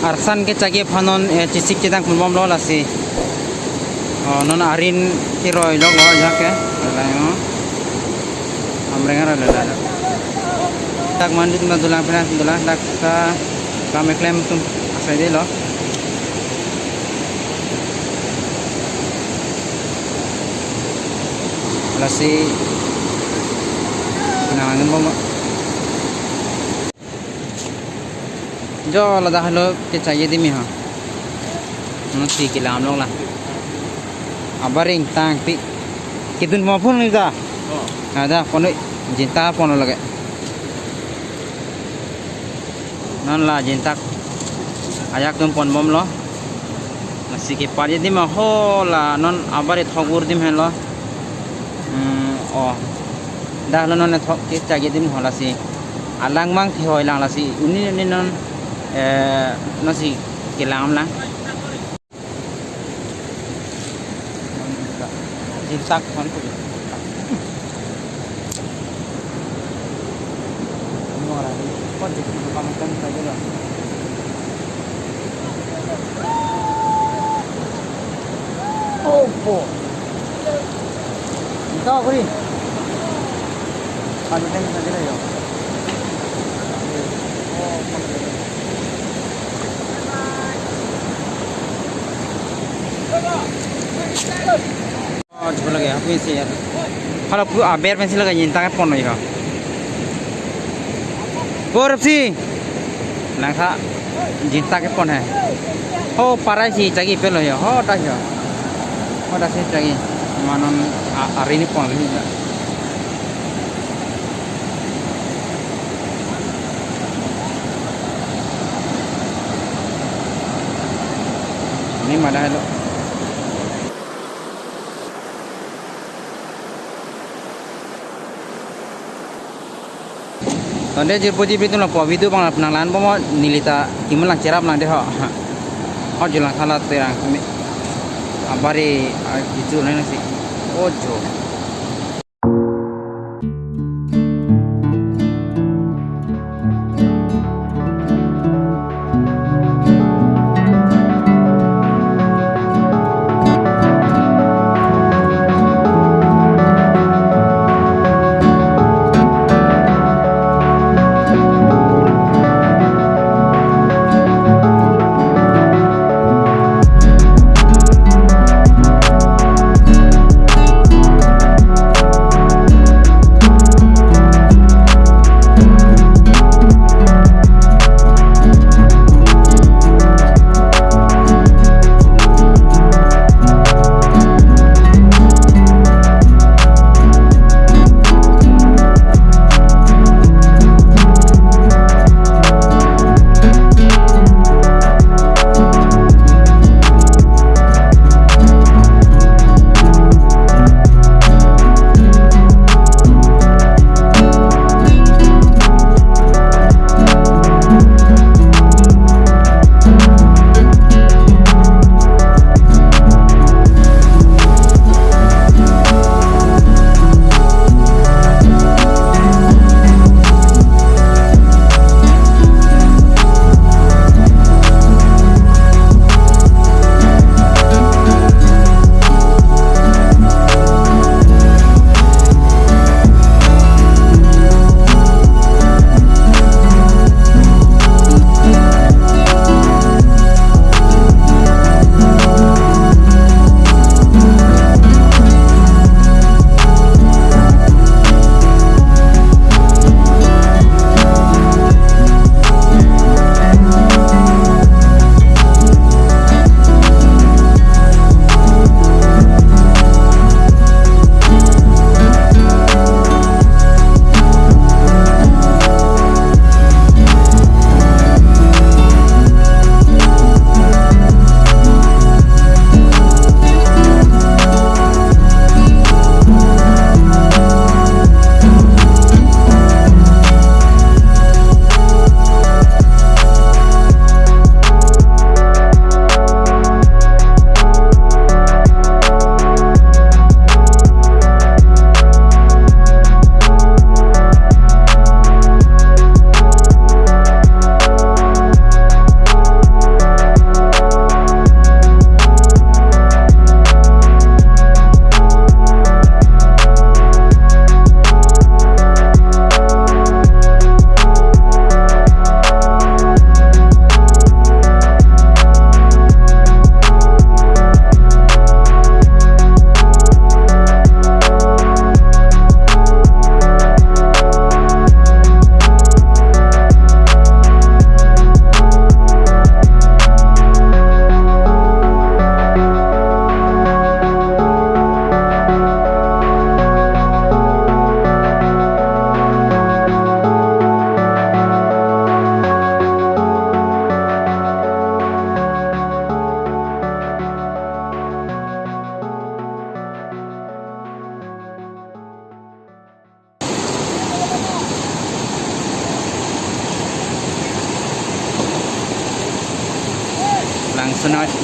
arsan ke cagi phanon cisik cetang pulbom lo lasi non arin kiroi lo jake layo amrenga la tak mandit na dulang pina dulang tak ka kame klem tum asai de lo lasi nangan mo जो लदा हलो के चाहिए दिमी हाँ ती के लाम लोग ला अबरिंग तांग ती कितुन मफुन नहीं दा ada pono jinta pono lagi non la jinta ayak tum pon bom lo masih ke pari dim ho la non abare thogur dim hen lo oh dah lo non thok ke चाहिए dim ho la si alang mang thi hoi lang la si uni ni non nasi kelam lah jintak kan tu semua orang ni kau jadi makan saja lah oh po kau beri ada yang saja lah yo coba lagi apa sih ya kalau aku aber masih lagi nyintang pon lagi kah korupsi langka nyintang pon hai oh parai sih cagi pelo ya oh dah ya oh dah sih cagi manon hari ini pon lagi ini mana hello Tanda jerpoji itu lah pobi itu bang penanglan bawa nilita kimulang cerap lang deh ho julang salat terang abari itu nasi ojo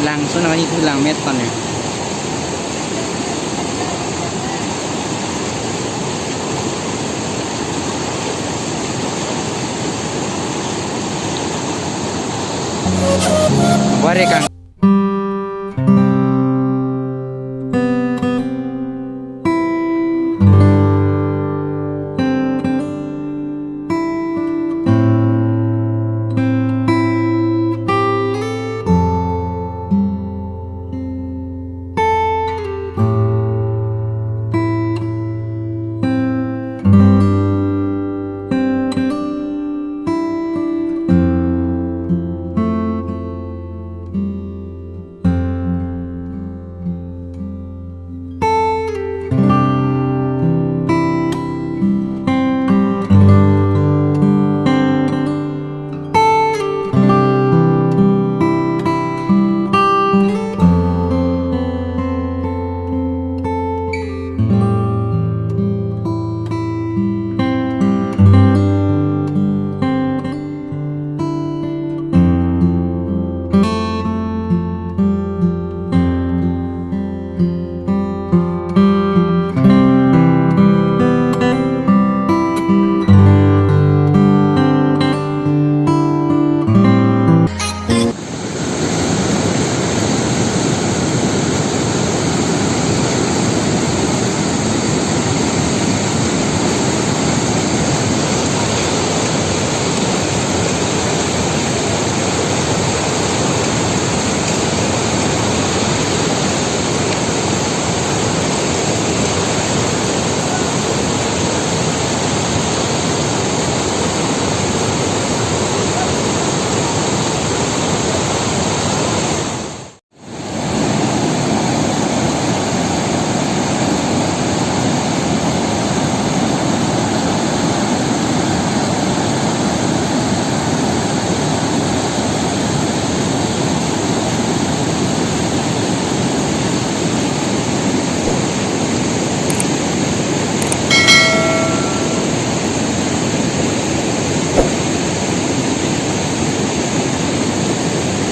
langsung naman itu lang meton ya. Bare kang